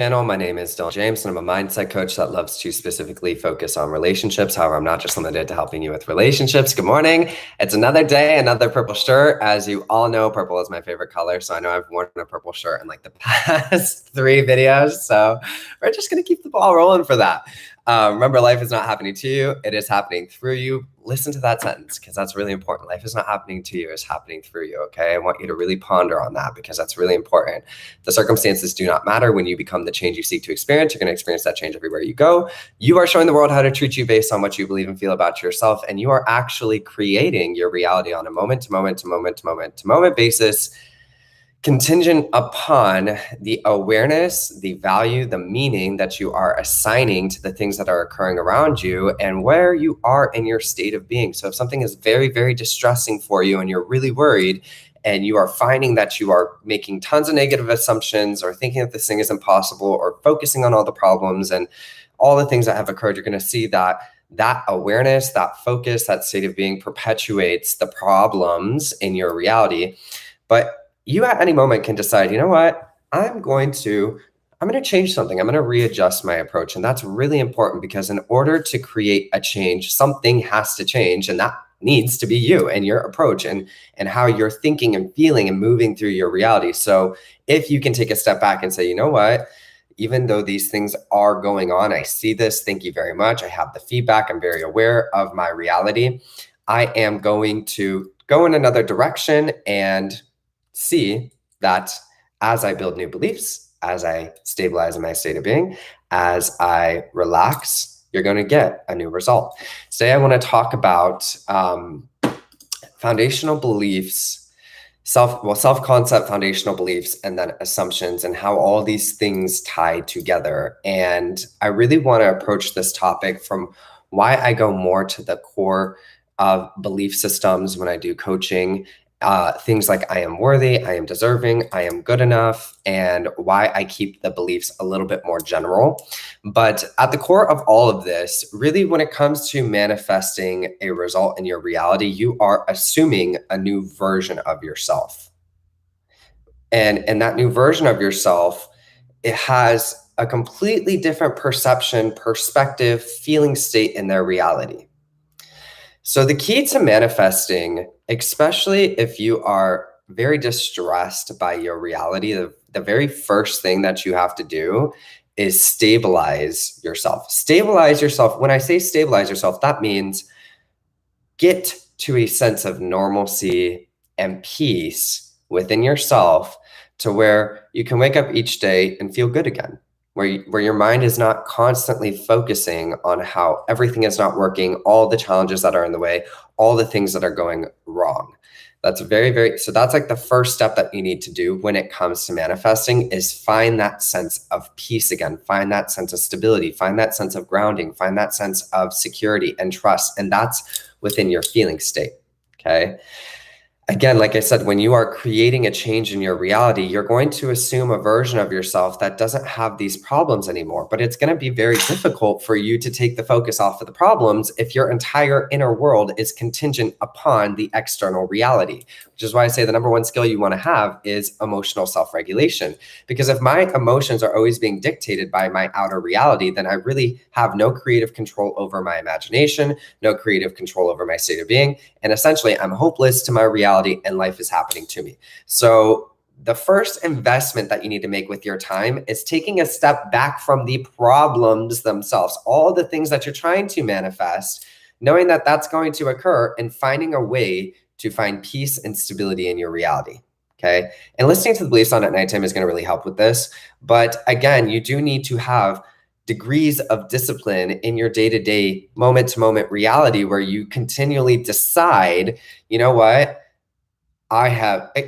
Channel. My name is Dylan James, and I'm a mindset coach that loves to specifically focus on relationships. However, I'm not just limited to helping you with relationships. Good morning. It's another day, another purple shirt. As you all know, purple is my favorite color. So I know I've worn a purple shirt in like the past 3 videos. So we're just going to keep the ball rolling for that. Remember, life is not happening to you. It is happening through you. Listen to that sentence because that's really important. Life is not happening to you. It's happening through you. Okay. I want you to really ponder on that because that's really important. The circumstances do not matter. When you become the change you seek to experience, you're going to experience that change everywhere you go. You are showing the world how to treat you based on what you believe and feel about yourself. And you are actually creating your reality on a moment to moment to moment to moment to moment basis, contingent upon the awareness, the value, the meaning that you are assigning to the things that are occurring around you and where you are in your state of being. So if something is very, very distressing for you and you're really worried and you are finding that you are making tons of negative assumptions or thinking that this thing is impossible or focusing on all the problems and all the things that have occurred, you're going to see that awareness, that focus, that state of being perpetuates the problems in your reality. But you at any moment can decide, you know what, I'm going to change something. I'm going to readjust my approach. And that's really important because in order to create a change, something has to change. And that needs to be you and your approach and how you're thinking and feeling and moving through your reality. So if you can take a step back and say, you know what, even though these things are going on, I see this, thank you very much. I have the feedback. I'm very aware of my reality. I am going to go in another direction and see that as I build new beliefs, as I stabilize in my state of being, as I relax, you're going to get a new result. Today, I want to talk about foundational beliefs, self-concept, foundational beliefs, and then assumptions and how all these things tie together. And I really want to approach this topic from why I go more to the core of belief systems when I do coaching. Things like I am worthy, I am deserving, I am good enough, and why I keep the beliefs a little bit more general. But at the core of all of this, really when it comes to manifesting a result in your reality, you are assuming a new version of yourself. And that new version of yourself, it has a completely different perception, perspective, feeling state in their reality. So the key to manifesting, especially if you are very distressed by your reality, the very first thing that you have to do is stabilize yourself. Stabilize yourself. When I say stabilize yourself, that means get to a sense of normalcy and peace within yourself to where you can wake up each day and feel good again. Where your mind is not constantly focusing on how everything is not working, all the challenges that are in the way, all the things that are going wrong. That's so that's like the first step that you need to do when it comes to manifesting is find that sense of peace again, find that sense of stability, find that sense of grounding, find that sense of security and trust. And that's within your feeling state, okay? Again, like I said, when you are creating a change in your reality, you're going to assume a version of yourself that doesn't have these problems anymore. But it's going to be very difficult for you to take the focus off of the problems if your entire inner world is contingent upon the external reality, which is why I say the number one skill you want to have is emotional self-regulation. Because if my emotions are always being dictated by my outer reality, then I really have no creative control over my imagination, no creative control over my state of being. And essentially, I'm hopeless to my reality and life is happening to me. So the first investment that you need to make with your time is taking a step back from the problems themselves, all the things that you're trying to manifest, knowing that that's going to occur and finding a way to find peace and stability in your reality. Okay. And listening to the beliefs on at nighttime is going to really help with this. But again, you do need to have degrees of discipline in your day-to-day, moment-to-moment reality where you continually decide, you know what,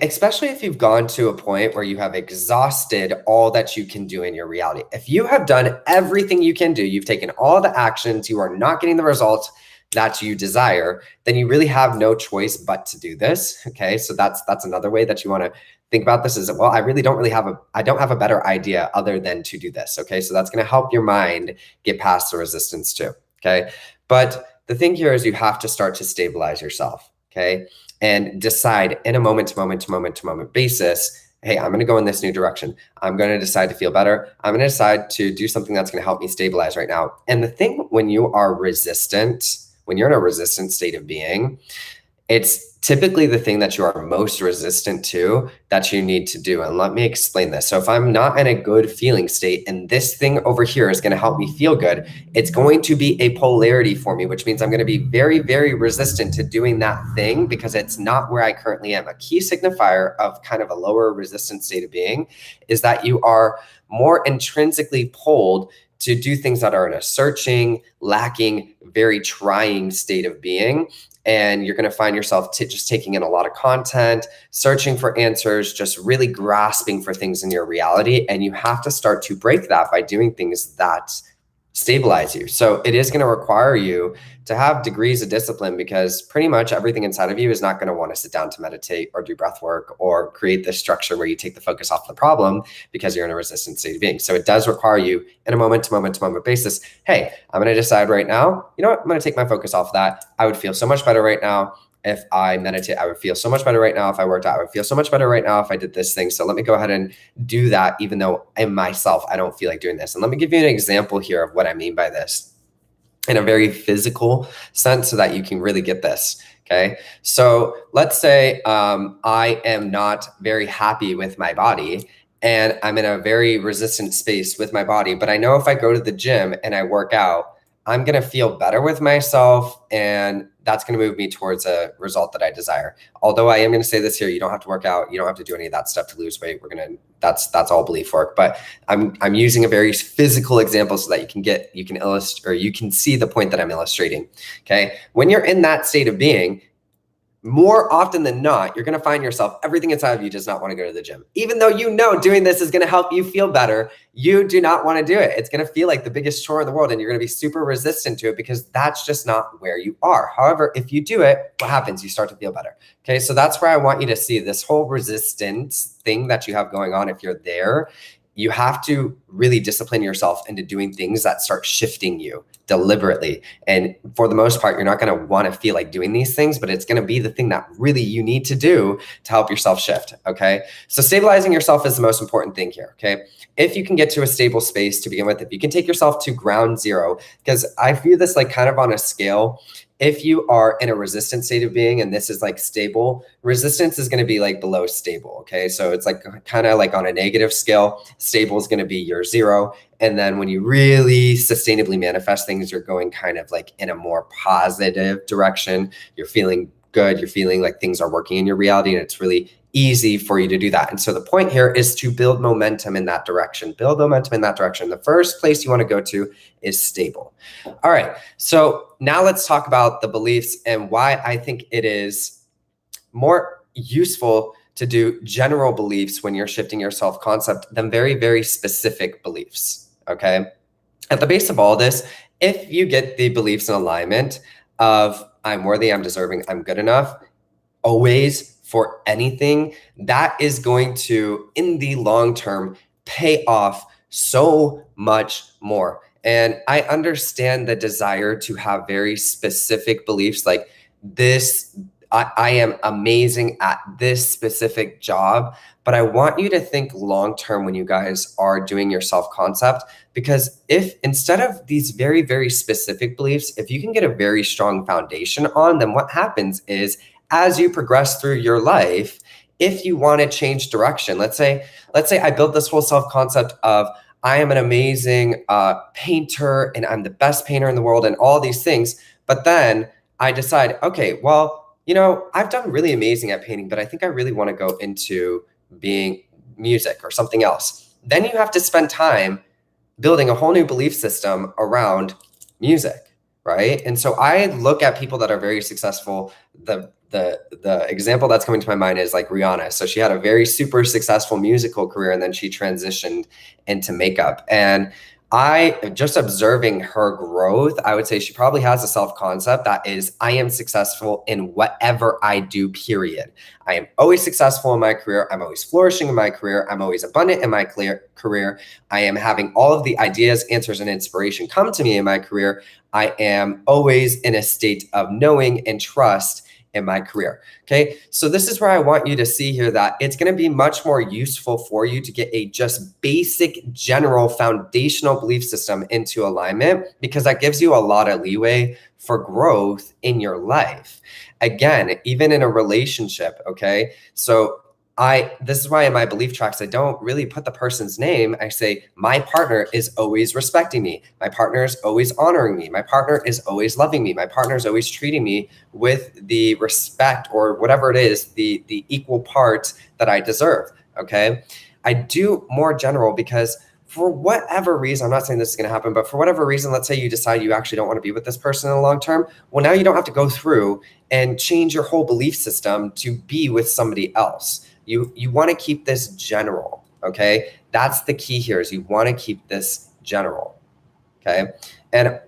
especially if you've gone to a point where you have exhausted all that you can do in your reality. If you have done everything you can do, you've taken all the actions, you are not getting the results that you desire, then you really have no choice but to do this. Okay. So that's another way that you want to think about this is, well, I don't have a better idea other than to do this. Okay. So that's going to help your mind get past the resistance too. Okay. But the thing here is you have to start to stabilize yourself. Okay. And decide in a moment to moment to moment to moment basis, hey, I'm going to go in this new direction. I'm going to decide to feel better. I'm going to decide to do something that's going to help me stabilize right now. And the thing when you are resistant, when you're in a resistant state of being, it's typically the thing that you are most resistant to that you need to do. And let me explain this. So if I'm not in a good feeling state and this thing over here is going to help me feel good, it's going to be a polarity for me, which means I'm going to be very, very resistant to doing that thing because it's not where I currently am. A key signifier of kind of a lower resistance state of being is that you are more intrinsically pulled to do things that are in a searching, lacking, very trying state of being. And you're going to find yourself just taking in a lot of content, searching for answers, just really grasping for things in your reality. And you have to start to break that by doing things that stabilize you. So it is going to require you to have degrees of discipline because pretty much everything inside of you is not going to want to sit down to meditate or do breath work or create this structure where you take the focus off the problem because you're in a resistant state of being. So it does require you in a moment to moment to moment basis. Hey, I'm going to decide right now, you know what? I'm going to take my focus off that. I would feel so much better right now if I meditate. I would feel so much better right now if I worked out. I would feel so much better right now if I did this thing. So let me go ahead and do that, even though in myself, I don't feel like doing this. And let me give you an example here of what I mean by this in a very physical sense so that you can really get this. Okay. So let's say I am not very happy with my body and I'm in a very resistant space with my body, but I know if I go to the gym and I work out, I'm going to feel better with myself and that's going to move me towards a result that I desire. Although I am going to say this here, you don't have to work out. You don't have to do any of that stuff to lose weight. That's all belief work, but I'm using a very physical example so that you can illustrate, or you can see the point that I'm illustrating. Okay. When you're in that state of being, more often than not, you're going to find yourself, everything inside of you does not want to go to the gym. Even though you know doing this is going to help you feel better, you do not want to do it. It's going to feel like the biggest chore in the world and you're going to be super resistant to it because that's just not where you are. However, if you do it, what happens? You start to feel better. Okay, so that's where I want you to see this whole resistance thing that you have going on. If you're there, you have to really discipline yourself into doing things that start shifting you deliberately. And for the most part, you're not going to want to feel like doing these things, but it's going to be the thing that really you need to do to help yourself shift. Okay. So stabilizing yourself is the most important thing here. Okay. If you can get to a stable space to begin with, if you can take yourself to ground zero, because I view this like kind of on a scale. If you are in a resistant state of being, and this is like stable, resistance is going to be like below stable. Okay. So it's like kind of like on a negative scale, stable is going to be your zero. And then when you really sustainably manifest things, you're going kind of like in a more positive direction. You're feeling good. You're feeling like things are working in your reality, and it's really easy for you to do that. And so the point here is to build momentum in that direction. Build momentum in that direction. The first place you want to go to is stable. All right. So now let's talk about the beliefs and why I think it is more useful to do general beliefs when you're shifting your self-concept than very, very specific beliefs. Okay. At the base of all this, if you get the beliefs in alignment of I'm worthy, I'm deserving, I'm good enough, always, for anything, that is going to, in the long term, pay off so much more. And I understand the desire to have very specific beliefs like this, I am amazing at this specific job, but I want you to think long-term when you guys are doing your self-concept, because if instead of these very, very specific beliefs, if you can get a very strong foundation on, then what happens is as you progress through your life, if you want to change direction, let's say I built this whole self-concept of I am an amazing painter and I'm the best painter in the world and all these things, but then I decide, okay, well, you know, I've done really amazing at painting, but I think I really want to go into being music or something else. Then you have to spend time building a whole new belief system around music, right? And so I look at people that are very successful. The example that's coming to my mind is like Rihanna. So she had a very super successful musical career and then she transitioned into makeup. And I just observing her growth, I would say she probably has a self-concept that is, I am successful in whatever I do, period. I am always successful in my career. I'm always flourishing in my career. I'm always abundant in my career. I am having all of the ideas, answers, and inspiration come to me in my career. I am always in a state of knowing and trust in my career. Okay, so this is where I want you to see here that it's going to be much more useful for you to get a just basic, general, foundational belief system into alignment, because that gives you a lot of leeway for growth in your life. Again, even in a relationship, okay? So this is why in my belief tracks, I don't really put the person's name. I say, my partner is always respecting me. My partner is always honoring me. My partner is always loving me. My partner is always treating me with the respect, or whatever it is, the equal part that I deserve, okay? I do more general because for whatever reason, I'm not saying this is going to happen, but for whatever reason, let's say you decide you actually don't want to be with this person in the long term. Well, now you don't have to go through and change your whole belief system to be with somebody else. You want to keep this general, okay? That's the key here, is you want to keep this general, okay? And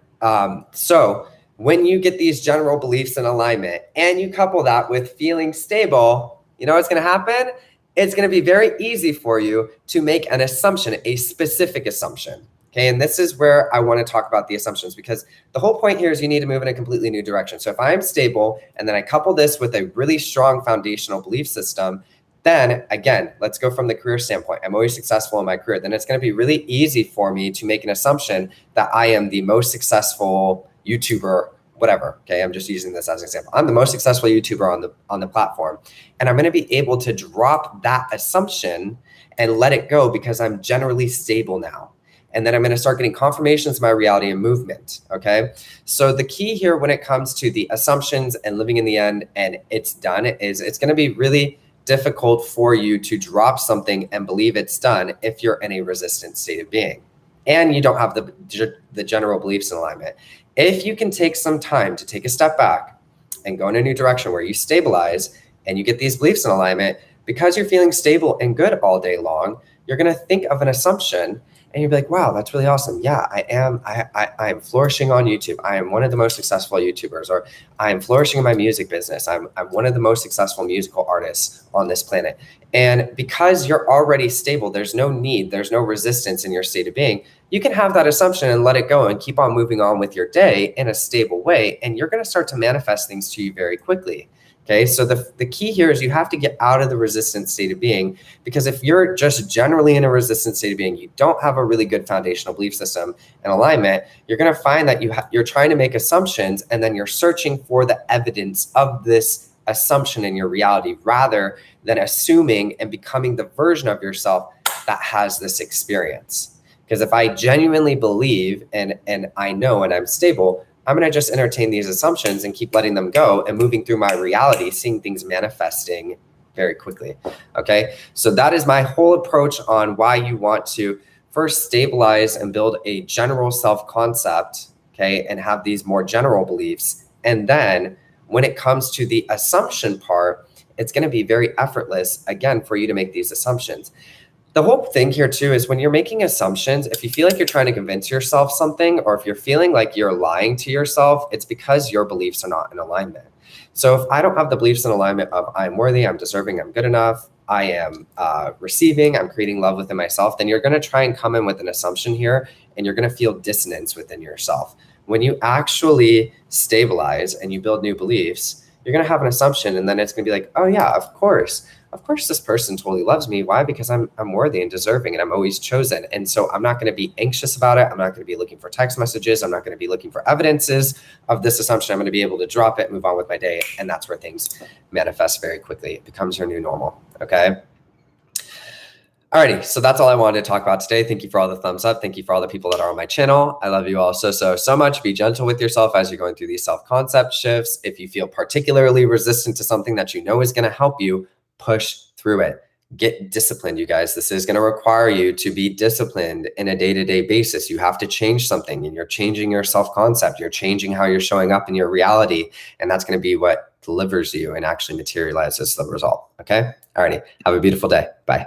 so when you get these general beliefs in alignment and you couple that with feeling stable, you know what's going to happen? It's going to be very easy for you to make an assumption, a specific assumption. Okay, and this is where I want to talk about the assumptions, because the whole point here is you need to move in a completely new direction. So if I'm stable and then I couple this with a really strong foundational belief system, then again, let's go from the career standpoint. I'm always successful in my career. Then it's going to be really easy for me to make an assumption that I am the most successful YouTuber, whatever. Okay, I'm just using this as an example. I'm the most successful YouTuber on the platform, and I'm going to be able to drop that assumption and let it go because I'm generally stable now. And then I'm going to start getting confirmations of my reality and movement. Okay, so the key here when it comes to the assumptions and living in the end and it's done is it's going to be really difficult for you to drop something and believe it's done if you're in a resistant state of being and you don't have the general beliefs in alignment. If you can take some time to take a step back and go in a new direction where you stabilize and you get these beliefs in alignment, because you're feeling stable and good all day long, you're going to think of an assumption and you'll be like, wow, that's really awesome. Yeah, I am flourishing on YouTube. I am one of the most successful YouTubers, or I am flourishing in my music business. I'm one of the most successful musical artists on this planet. And because you're already stable, there's no resistance in your state of being. You can have that assumption and let it go and keep on moving on with your day in a stable way. And you're going to start to manifest things to you very quickly. Okay, so the key here is you have to get out of the resistant state of being, because if you're just generally in a resistant state of being, you don't have a really good foundational belief system and alignment, you're going to find that you're trying to make assumptions and then you're searching for the evidence of this assumption in your reality rather than assuming and becoming the version of yourself that has this experience. Because if I genuinely believe and I know and I'm stable, I'm going to just entertain these assumptions and keep letting them go and moving through my reality, seeing things manifesting very quickly. Okay, so that is my whole approach on why you want to first stabilize and build a general self-concept, okay, and have these more general beliefs. And then when it comes to the assumption part, it's going to be very effortless, again, for you to make these assumptions. The whole thing here too is when you're making assumptions, if you feel like you're trying to convince yourself something, or if you're feeling like you're lying to yourself, it's because your beliefs are not in alignment. So if I don't have the beliefs in alignment of I'm worthy, I'm deserving, I'm good enough, I am receiving, I'm creating love within myself, then you're going to try and come in with an assumption here and you're going to feel dissonance within yourself. When you actually stabilize and you build new beliefs, you're going to have an assumption and then it's going to be like, oh yeah, of course this person totally loves me. Why? Because I'm worthy and deserving and I'm always chosen. And so I'm not going to be anxious about it. I'm not going to be looking for text messages. I'm not going to be looking for evidences of this assumption. I'm going to be able to drop it, move on with my day. And that's where things manifest very quickly. It becomes your new normal. Okay. Alrighty, so that's all I wanted to talk about today. Thank you for all the thumbs up. Thank you for all the people that are on my channel. I love you all so much. Be gentle with yourself as you're going through these self-concept shifts. If you feel particularly resistant to something that you know is going to help you, push through it. Get disciplined, you guys. This is going to require you to be disciplined in a day-to-day basis. You have to change something, and you're changing your self-concept. You're changing how you're showing up in your reality, and that's going to be what delivers you and actually materializes the result. Okay? Alrighty. Have a beautiful day. Bye.